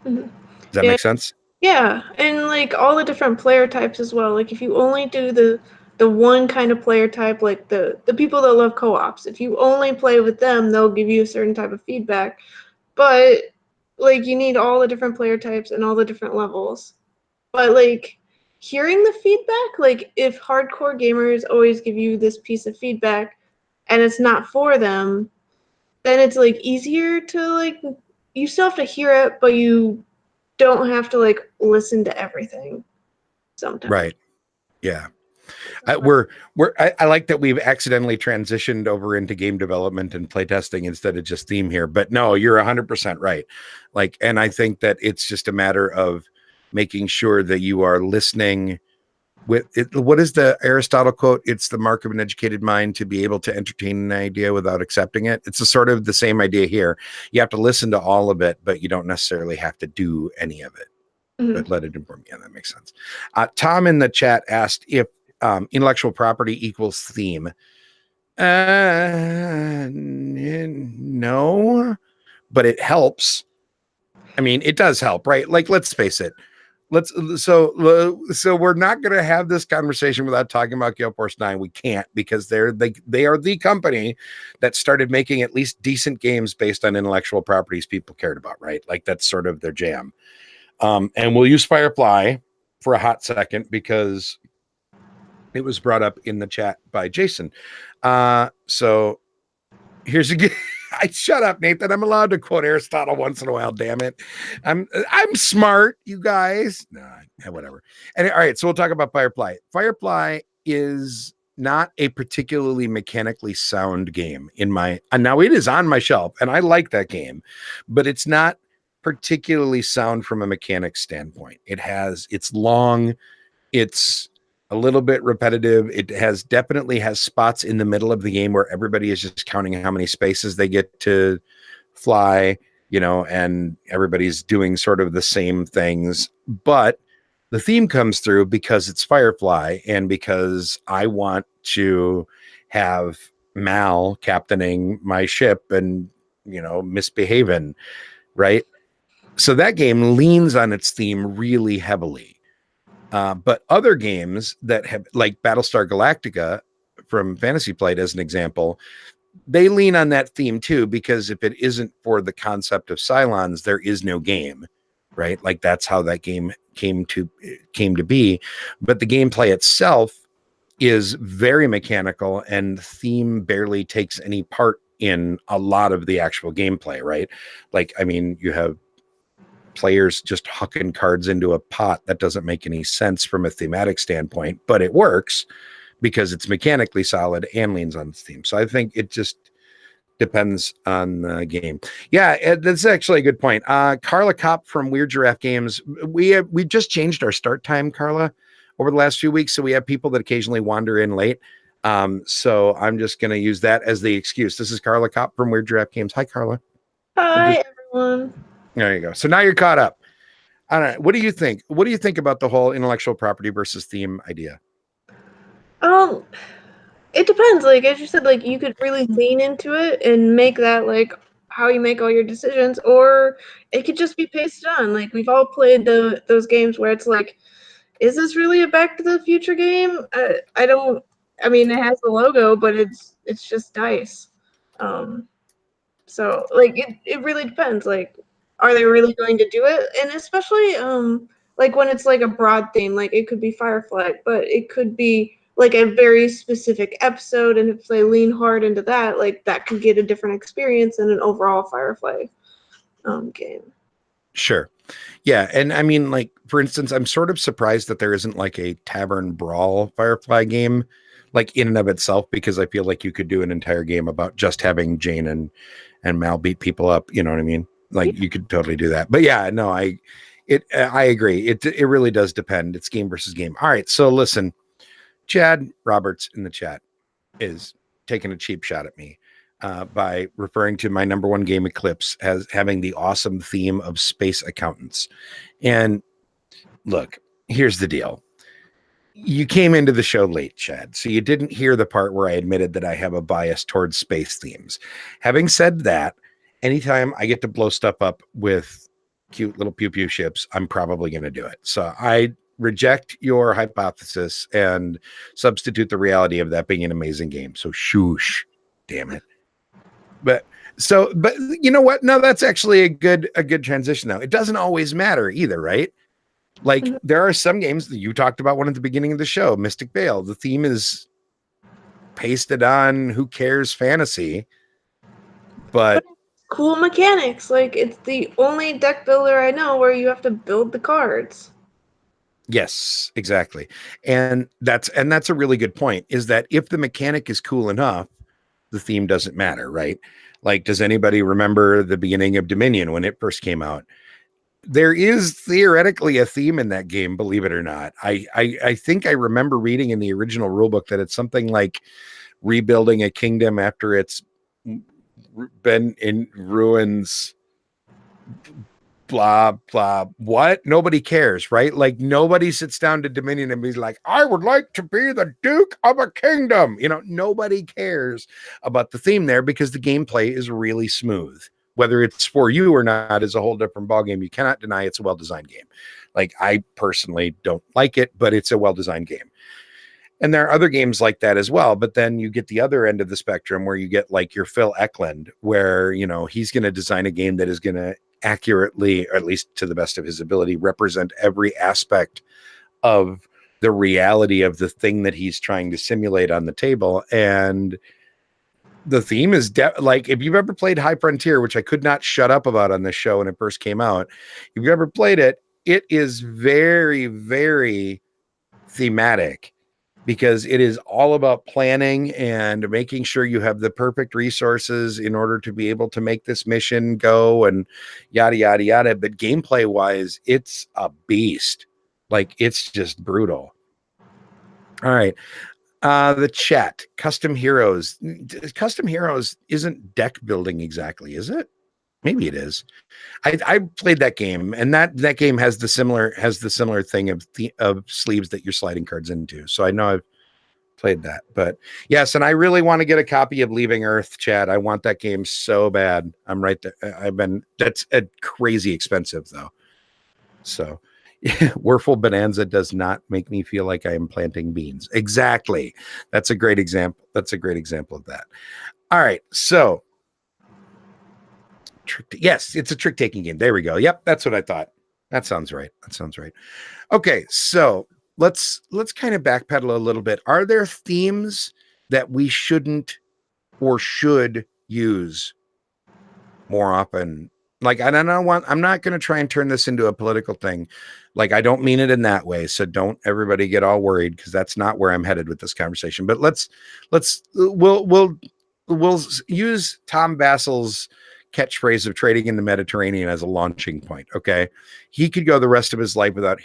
Mhm. Does that Yeah, make sense? yeah, and like all the different player types as well. Like if you only do the one kind of player type, like the people that love co-ops, if you only play with them, they'll give you a certain type of feedback. But like you need all the different player types and all the different levels. But like hearing the feedback, like if hardcore gamers always give you this piece of feedback and it's not for them, then it's like easier to like you still have to hear it, but you don't have to like listen to everything sometimes. Right. Yeah. I like that we've accidentally transitioned over into game development and playtesting instead of just theme here. But no, you're 100% right. Like, and I think that it's just a matter of making sure that you are listening with it. What is the Aristotle quote? It's the mark of an educated mind to be able to entertain an idea without accepting it. It's a sort of the same idea here. You have to listen to all of it, but you don't necessarily have to do any of it. But Mm-hmm. let it inform. Yeah, that makes sense. Tom in the chat asked if intellectual property equals theme. No, but it helps. I mean, it does help, right? Like, let's face it. So we're not going to have this conversation without talking about Gale Force 9. We can't, because they are the company that started making at least decent games based on intellectual properties people cared about, right? Like, that's sort of their jam. And we'll use Firefly for a hot second because it was brought up in the chat by Jason. So here's a I shut up, Nathan. I'm allowed to quote Aristotle once in a while. Damn it, I'm smart, you guys. No, whatever. And all right, so we'll talk about Firefly. Firefly is not a particularly mechanically sound game in my. And now it is on my shelf, and I like that game, but it's not particularly sound from a mechanics standpoint. It's long, it's a little bit repetitive. It definitely has spots in the middle of the game where everybody is just counting how many spaces they get to fly, and everybody's doing sort of the same things. But the theme comes through because it's Firefly, and because I want to have Mal captaining my ship and, misbehaving, right? So that game leans on its theme really heavily. But other games that have, like Battlestar Galactica, from Fantasy Flight as an example, they lean on that theme too, because if it isn't for the concept of Cylons, there is no game, right? Like that's how that game came to be. But the gameplay itself is very mechanical, and theme barely takes any part in a lot of the actual gameplay, right? Like, I mean, you have players just hucking cards into a pot. That doesn't make any sense from a thematic standpoint, but it works because it's mechanically solid and leans on the theme. So I think it just depends on the game. Yeah, that's actually a good point. Carla Kopp from Weird Giraffe Games. We just changed our start time, Carla, over the last few weeks, so we have people that occasionally wander in late. So I'm just going to use that as the excuse. This is Carla Kopp from Weird Giraffe Games. Hi, Carla. Hi, everyone. There you go. So now you're caught up. I don't know. What do you think? What do you think about the whole intellectual property versus theme idea? Um, it depends. Like as you said, like you could really lean into it and make that like how you make all your decisions, or it could just be pasted on. Like we've all played those games where it's like, is this really a Back to the Future game? I don't. I mean, it has the logo, but it's just dice. Um, So like it really depends. Like, are they really going to do it? And especially like when it's like a broad theme, like it could be Firefly, but it could be like a very specific episode, and if they lean hard into that, like that could get a different experience than an overall Firefly game. Sure. Yeah, and I mean, like for instance, I'm sort of surprised that there isn't like a tavern brawl Firefly game, like in and of itself, because I feel like you could do an entire game about just having Jane and Mal beat people up. You know what I mean? Like you could totally do that. But yeah, no, I agree. It really does depend. It's game versus game. All right, so listen, Chad Roberts in the chat is taking a cheap shot at me. By referring to my number one game, Eclipse, as having the awesome theme of space accountants. And look, here's the deal. You came into the show late, Chad, so you didn't hear the part where I admitted that I have a bias towards space themes. Having said that, anytime I get to blow stuff up with cute little pew pew ships, I'm probably going to do it. So I reject your hypothesis and substitute the reality of that being an amazing game. So shoosh, damn it. But you know what? No, that's actually a good transition though. It doesn't always matter either, right? Like Mhm. there are some games that you talked about one at the beginning of the show, Mystic Vale. The theme is pasted on who cares fantasy, But but it's cool mechanics. Like it's the only deck builder I know where you have to build the cards. yes, exactly. And that's a really good point, is that if the mechanic is cool enough, the theme doesn't matter, right? Like, does anybody remember the beginning of Dominion when it first came out? There is theoretically a theme in that game, believe it or not. I think I remember reading in the original rulebook that it's something like rebuilding a kingdom after it's been in ruins, blah blah. What? Nobody cares, right? Like nobody sits down to Dominion and be like, I would like to be the Duke of a kingdom. You know, nobody cares about the theme there because the gameplay is really smooth. Whether it's for you or not is a whole different ballgame. You cannot deny it's a well-designed game. Like I personally don't like it, but it's a well-designed game. And there are other games like that as well. But then you get the other end of the spectrum where you get like your Phil Eklund, where, you know, he's going to design a game that is going to accurately, or at least to the best of his ability, represent every aspect of the reality of the thing that he's trying to simulate on the table. And the theme is like, if you've ever played High Frontier, which I could not shut up about on this show when it first came out, if you've ever played it, it is very, very thematic, because it is all about planning and making sure you have the perfect resources in order to be able to make this mission go and yada, yada, yada. But gameplay wise, it's a beast. Like it's just brutal. All right. The chat, Custom Heroes. Custom Heroes isn't deck building exactly, is it? Maybe it is. I played that game, and that game has the similar thing of sleeves that you're sliding cards into. So I know I've played that. But yes, and I really want to get a copy of Leaving Earth, Chad. I want that game so bad. I'm right there. That's a crazy expensive though. So Werfel Bonanza does not make me feel like I am planting beans. Exactly. That's a great example. That's a great example of that. All right. So, yes, it's a trick taking game. There we go. Yep, that's what I thought. That sounds right. That sounds right. Okay, so let's kind of backpedal a little bit. Are there themes that we shouldn't or should use more often? Like, I don't want, I'm not going to try and turn this into a political thing. Like, I don't mean it in that way. So don't everybody get all worried, because that's not where I'm headed with this conversation. But we'll use Tom Vassel's catchphrase of trading in the Mediterranean as a launching point. Okay. He could go the rest of his life without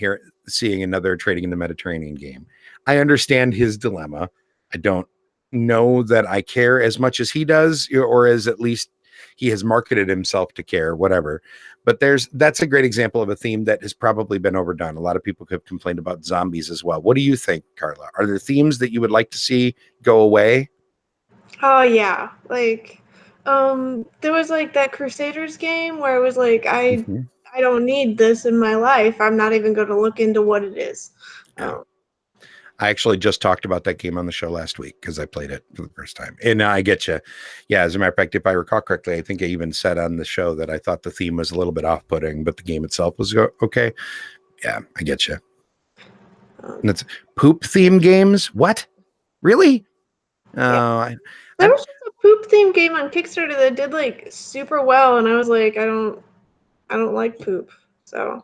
seeing another trading in the Mediterranean game. I understand his dilemma. I don't know that I care as much as he does, or as at least he has marketed himself to care, whatever. But that's a great example of a theme that has probably been overdone. A lot of people have complained about zombies as well. What do you think, Carla? Are there themes that you would like to see go away? Oh yeah, like there was like that Crusaders game where it was like Mm-hmm. I don't need this in my life. I'm not even going to look into what it is. Yeah. Um, I actually just talked about that game on the show last week because I played it for the first time. And I get you. Yeah, as a matter of fact, if I recall correctly, I think I even said on the show that I thought the theme was a little bit off-putting, but the game itself was okay. Yeah, I get you. And it's poop theme games. What? Really? yeah. I, There was just a poop theme game on Kickstarter that did like super well, and I was like, I don't like poop, so.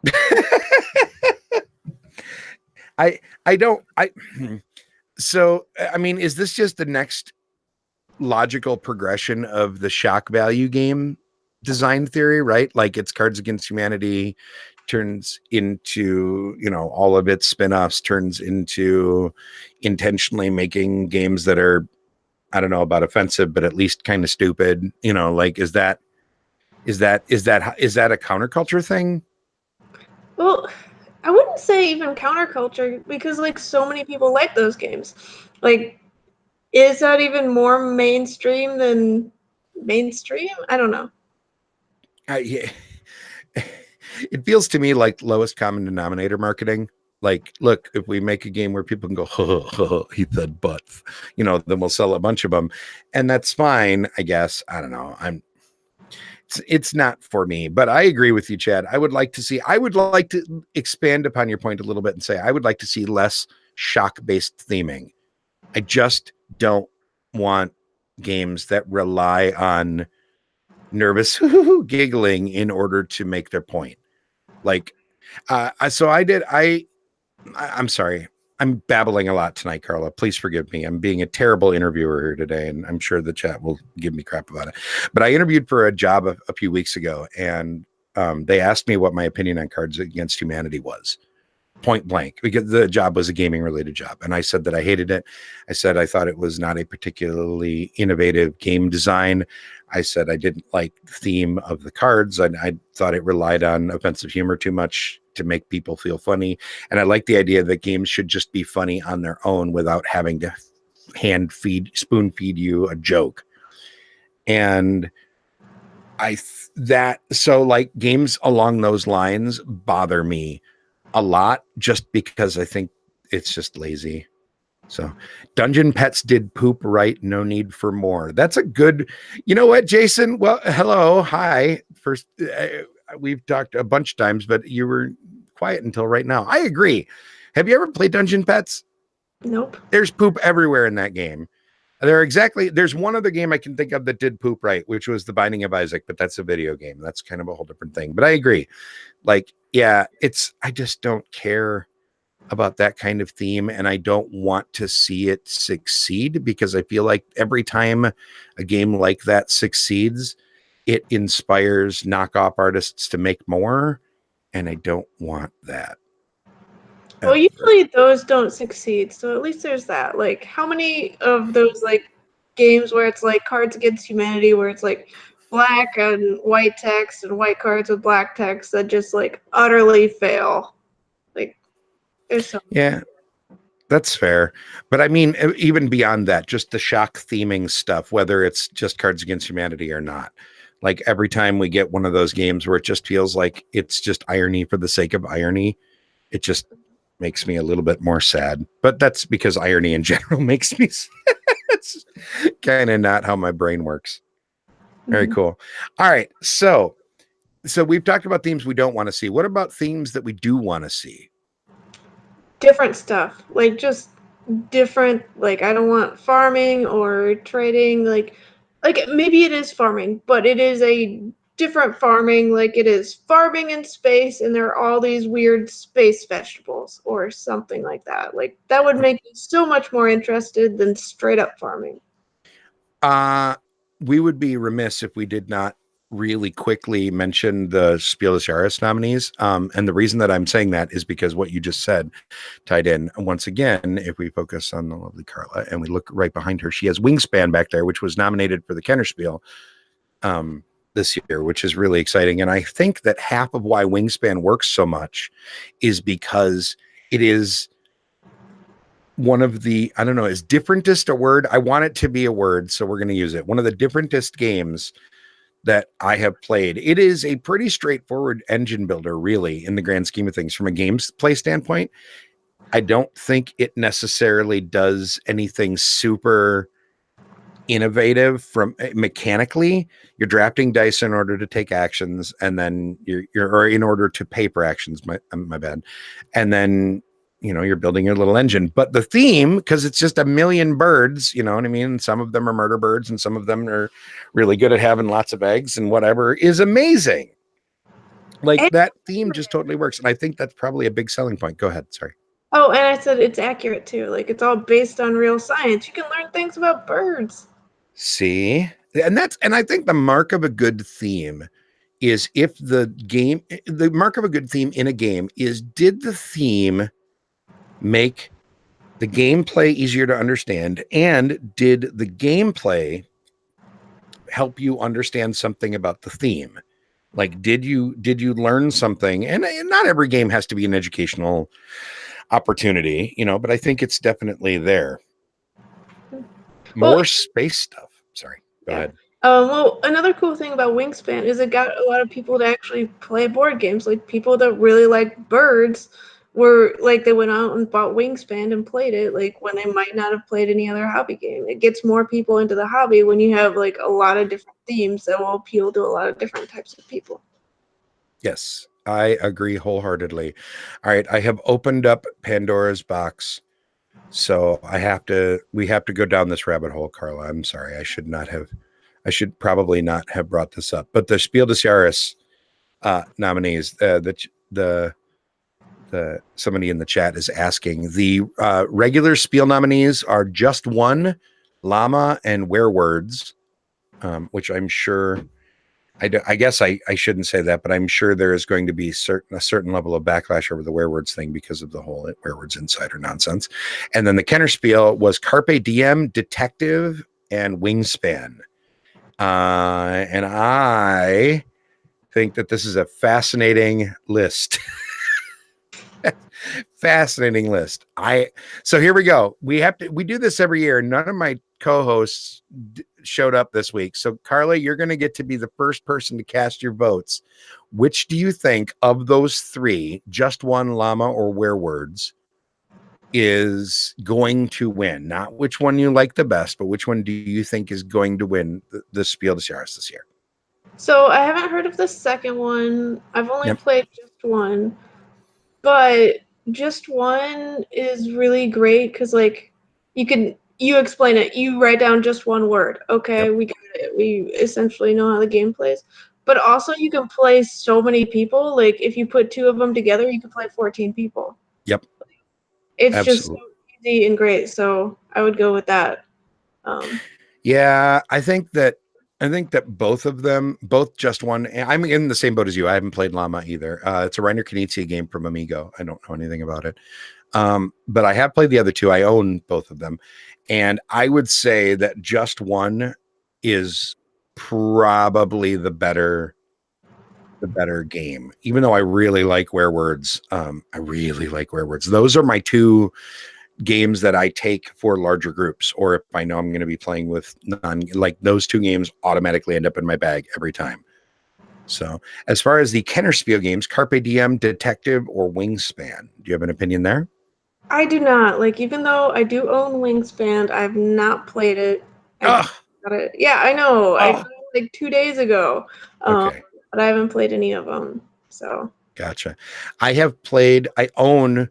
I don't. So I mean, is this just the next logical progression of the shock value game design theory, right? Like, it's Cards Against Humanity turns into, all of its spin-offs turns into intentionally making games that are, I don't know about offensive, but at least kind of stupid. Like, is that a counterculture thing? Well, I wouldn't say even counterculture because like so many people like those games. Like, is that even more mainstream than mainstream? I don't know. Yeah. It feels to me like lowest common denominator marketing. Like, look, if we make a game where people can go, he said butts, then we'll sell a bunch of them, and that's fine, I guess. I don't know. It's not for me, but I agree with you, Chad. I would like to expand upon your point a little bit and say I would like to see less shock-based theming. I just don't want games that rely on nervous giggling in order to make their point. Like, I'm sorry. I'm babbling a lot tonight, Carla. Please forgive me. I'm being a terrible interviewer here today, and I'm sure the chat will give me crap about it. But I interviewed for a job a few weeks ago, and they asked me what my opinion on Cards Against Humanity was, point blank, because the job was a gaming related job. And I said that I hated it. I said I thought it was not a particularly innovative game design. I said I didn't like the theme of the cards. I thought it relied on offensive humor too much to make people feel funny. And I like the idea that games should just be funny on their own without having to spoon feed you a joke. And so like games along those lines bother me a lot, just because I think it's just lazy. So Dungeon Pets did poop right. No need for more. That's a good, you know what, Jason? Well, hello. Hi. First, we've talked a bunch of times, but you were quiet until right now. I agree. Have you ever played Dungeon Pets? Nope. There's poop everywhere in that game. There's one other game I can think of that did poop right, which was The Binding of Isaac, but that's a video game. That's kind of a whole different thing. But I agree. Like, yeah, I just don't care about that kind of theme, and I don't want to see it succeed, because I feel like every time a game like that succeeds, it inspires knockoff artists to make more, and I don't want that. Well, Ever. usually those don't succeed, so at least there's that. Like, how many of those like games where it's like Cards Against Humanity, where it's like black and white text and white cards with black text that just like utterly fail? Like, there's so Yeah, that's fair. But I mean, even beyond that, just the shock theming stuff, whether it's just Cards Against Humanity or not. Like, every time we get one of those games where it just feels like it's just irony for the sake of irony, It just makes me a little bit more sad. But that's because irony in general makes me sad. It's kind of not how my brain works. Very Mhm. cool. All right. So we've talked about themes we don't want to see. What about themes that we do want to see? Different stuff, like just different. Like I don't want farming or trading. Like maybe it is farming, but it is a different farming. Like it is farming in space, and there are all these weird space vegetables or something like that. Like that would make me so much more interested than straight up farming. Uh we would be remiss if we did not really quickly mention the Spiel des Jahres nominees. And the reason that I'm saying that is because what you just said tied in. Once again, if we focus on the lovely Carla and we look right behind her, she has Wingspan back there, which was nominated for the Kennerspiel this year, which is really exciting. And I think that half of why Wingspan works so much is because it is one of the, I don't know, is differentest a word? I want it to be a word, so we're going to use it. One of the differentest games that I have played. It is a pretty straightforward engine builder, really, in the grand scheme of things. From a gameplay standpoint, I don't think it necessarily does anything super innovative from mechanically. You're drafting dice in order to take actions, and then you're or in order to paper actions. My bad, and then you're building your little engine. But the theme, because it's just a million birds, you know what I mean. Some of them are murder birds, and some of them are really good at having lots of eggs and whatever. Is amazing. Like And, that theme just totally works, and I think that's probably a big selling point. Go ahead. Sorry. oh, and I said it's accurate too. Like it's all based on real science. You can learn things about birds. See, and I think the mark of a good theme is if the mark of a good theme in a game is, did the theme make the gameplay easier to understand, and did the gameplay help you understand something about the theme? Like, did you learn something? And not every game has to be an educational opportunity, but I think it's definitely there. Well, More space stuff. Sorry, go yeah. ahead. Well, another cool thing about Wingspan is it got a lot of people to actually play board games. Like people that really like birds were like they went out and bought Wingspan and played it. Like when they might not have played any other hobby game. It gets more people into the hobby when you have like a lot of different themes that will appeal to a lot of different types of people. Yes, I agree wholeheartedly. All right, I have opened up Pandora's box. So we have to go down this rabbit hole, Carla. I'm sorry. I should probably not have brought this up. But the Spiel des Jahres nominees, the somebody in the chat is asking, the regular Spiel nominees are Just One, Llama, and Werewords, which I'm sure I guess I shouldn't say that, but I'm sure there is going to be a certain level of backlash over the Werewords thing because of the whole Werewords insider nonsense. And then the Kennerspiel was Carpe Diem, Detective, and Wingspan. And I think that this is a fascinating list. Fascinating list. So here we go. We do this every year. None of my co-hosts showed up this week. So Carla, you're going to get to be the first person to cast your votes. Which do you think of those three, Just One, Llama, or Werewords, is going to win? Not which one you like the best, but which one do you think is going to win the Spiel des Jahres this year? So I haven't heard of the second one. I've only Yep. played just one. But just one is really great because like you explain it, you write down just one word. Okay, Yep. we got it. We essentially know how the game plays. But also you can play so many people. Like if you put two of them together, you can play 14 people. Yep. It's just so Absolutely. easy and great. So I would go with that. Um, Yeah, I think that both of them, both Just One. I'm in the same boat as you. I haven't played Llama either. It's a Reiner Knizia game from Amigo. I don't know anything about it, but I have played the other two. I own both of them, and I would say that Just One is probably the better game. Even though I really like Werewords, I really like Werewords. Those are my two games that I take for larger groups, or if I know I'm going to be playing with like those two games automatically end up in my bag every time. So, as far as the Kennerspiel games, Carpe Diem, Detective, or Wingspan, do you have an opinion there? I do not. Like, even though I do own Wingspan, I've not played it. I just Oh, got it. Yeah, I know. I got oh, it like 2 days ago. Um, okay, but I haven't played any of them. So, gotcha. I have played. I own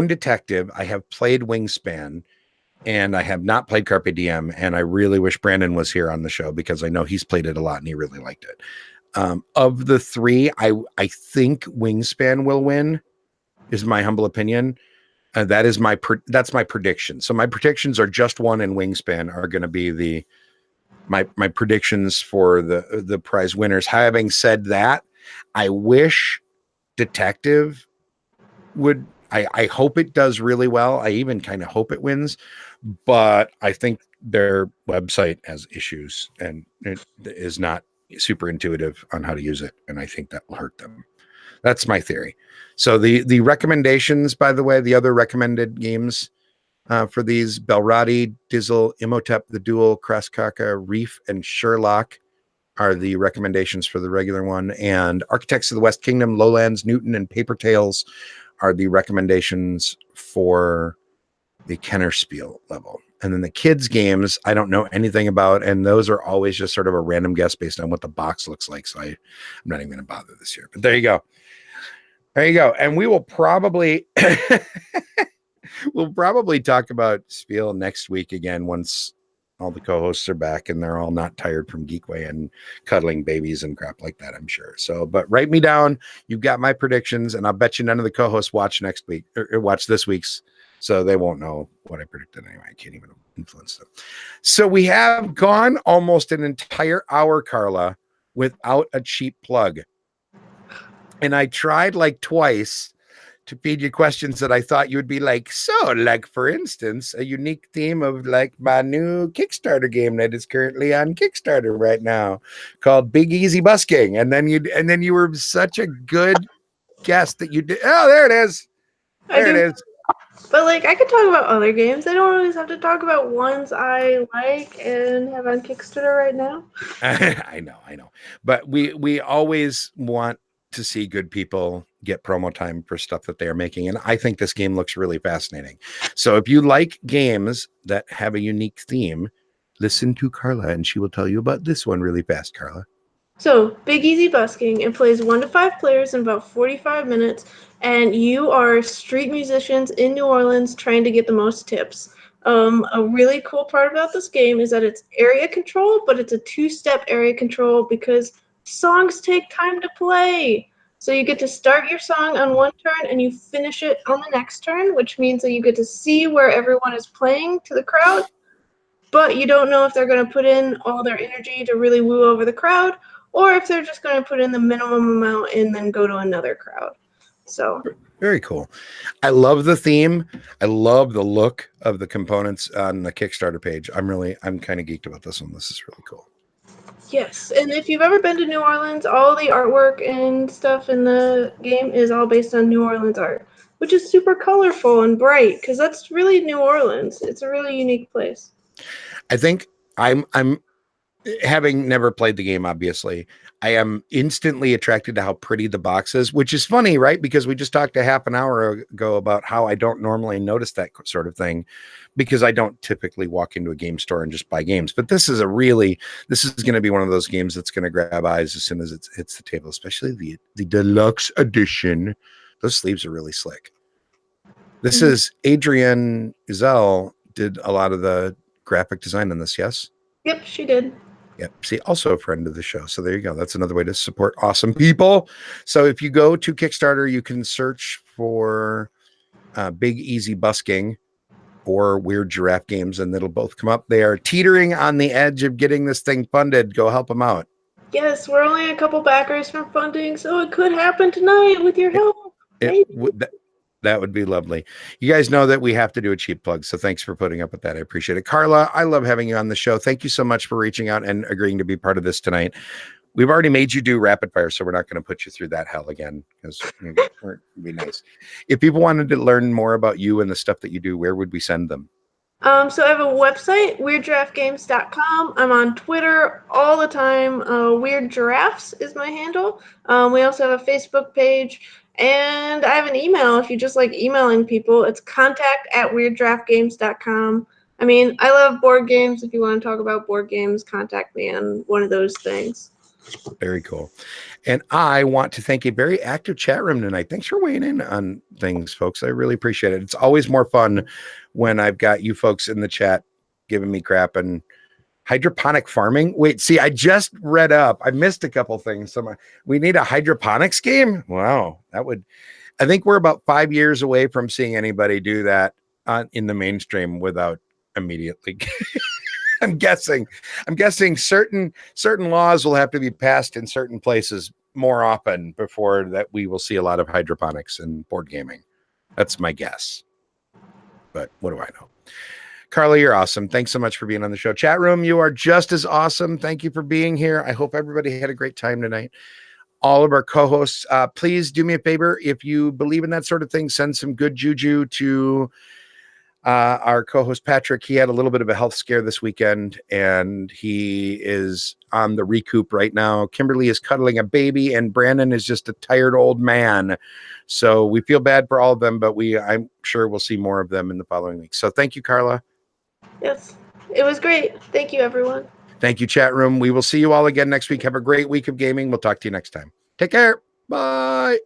Detective. I have played Wingspan, and I have not played Carpe Diem. And I really wish Brandon was here on the show because I know he's played it a lot and he really liked it. Of the three, I think Wingspan will win. Is my humble opinion. That's my prediction. So my predictions are just one and Wingspan are going to be my predictions for the prize winners. Having said that, I wish Detective would. I hope it does really well. I even kind of hope it wins, but I think their website has issues and it is not super intuitive on how to use it, and I think that will hurt them. That's my theory. So the recommendations, by the way, the other recommended games for these: Belrati, Dizzle, Imhotep, The Duel, Kraskaka, Reef, and Sherlock are the recommendations for the regular one. And Architects of the West Kingdom, Lowlands, Newton, and Paper Tales are the recommendations for the Kennerspiel level. And then the kids' games, I don't know anything about, and those are always just sort of a random guess based on what the box looks like. So I'm not even going to bother this year. But there you go. There you go. And we will probably we'll probably talk about Spiel next week again once all the co-hosts are back and they're all not tired from Geekway and cuddling babies and crap like that, I'm sure. So, but write me down. You've got my predictions, and I'll bet you none of the co-hosts watch next week or watch this week's, so they won't know what I predicted anyway. I can't even influence them. So we have gone almost an entire hour, Carla, without a cheap plug. And I tried like twice to feed you questions that I thought you would be like, so, like, for instance, a unique theme of like my new Kickstarter game that is currently on Kickstarter right now called Big Easy Busking. And then you were such a good guest that you did. Oh, there it is. I There it do. is. But, like, I could talk about other games. I don't always have to talk about ones I like and have on Kickstarter right now. I know. But we always want to see good people get promo time for stuff that they are making. And I think this game looks really fascinating. So if you like games that have a unique theme, listen to Carla and she will tell you about this one really fast, Carla. So, Big Easy Busking, it plays 1 to 5 players in about 45 minutes, and you are street musicians in New Orleans trying to get the most tips. A really cool part about this game is that it's area control, but it's a two-step area control because songs take time to play. So you get to start your song on one turn and you finish it on the next turn, which means that you get to see where everyone is playing to the crowd, but you don't know if they're going to put in all their energy to really woo over the crowd or if they're just going to put in the minimum amount and then go to another crowd. So, Very cool. I love the theme. I love the look of the components on the Kickstarter page. I'm kind of geeked about this one. This is really cool. yes. And if you've ever been to New Orleans, all the artwork and stuff in the game is all based on New Orleans art, which is super colorful and bright because that's really New Orleans. It's a really unique place. I think I'm having never played the game, obviously, I am instantly attracted to how pretty the box is, which is funny, right? Because we just talked a half an hour ago about how I don't normally notice that sort of thing because I don't typically walk into a game store and just buy games. But this is going to be one of those games that's going to grab eyes as soon as it hits the table, especially the deluxe edition. Those sleeves are really slick. This Mhm. is Adrienne Izell did a lot of the graphic design in this, yes? Yep, she did. Yep. See, also a friend of the show. So there you go. That's another way to support awesome people. So if you go to Kickstarter, you can search for Big Easy Busking or Weird Giraffe Games, and it'll both come up. They are teetering on the edge of getting this thing funded. Go help them out. Yes, we're only a couple backers from funding, so it could happen tonight with your It, help. it Maybe. would that would be lovely. You guys know that we have to do a cheap plug, so thanks for putting up with that. I appreciate it. Carla, I love having you on the show. Thank you so much for reaching out and agreeing to be part of this tonight. We've already made you do rapid fire, so we're not going to put you through that hell again because it'd be nice. If people wanted to learn more about you and the stuff that you do, where would we send them? So I have a website, weirdgiraffegames.com. I'm on Twitter all the time. Weird Giraffes is my handle. We also have a Facebook page, and I have an email if you just like emailing people. It's contact@weirdgiraffegames.com. I mean, I love board games. If you want to talk about board games, contact me on one of those things. Very cool. And I want to thank a very active chat room tonight. Thanks for weighing in on things, folks. I really appreciate it. It's always more fun when I've got you folks in the chat giving me crap. And hydroponic farming. Wait, see, I just read up. I missed a couple things. We need a hydroponics game. Wow, that would. I think we're about 5 years away from seeing anybody do that in the mainstream without immediately. I'm guessing. I'm guessing certain laws will have to be passed in certain places more often before that we will see a lot of hydroponics and board gaming. That's my guess. But what do I know? Carla, you're awesome. Thanks so much for being on the show. Chat room, you are just as awesome. Thank you for being here. I hope everybody had a great time tonight. All of our co-hosts, please do me a favor. If you believe in that sort of thing, send some good juju to our co-host Patrick. He had a little bit of a health scare this weekend, and he is on the recoup right now. Kimberly is cuddling a baby, and Brandon is just a tired old man. So we feel bad for all of them, but I'm sure we'll see more of them in the following week. So thank you, Carla. Yes, it was great. Thank you, everyone. Thank you, chat room. We will see you all again next week. Have a great week of gaming. We'll talk to you next time. Take care. Bye.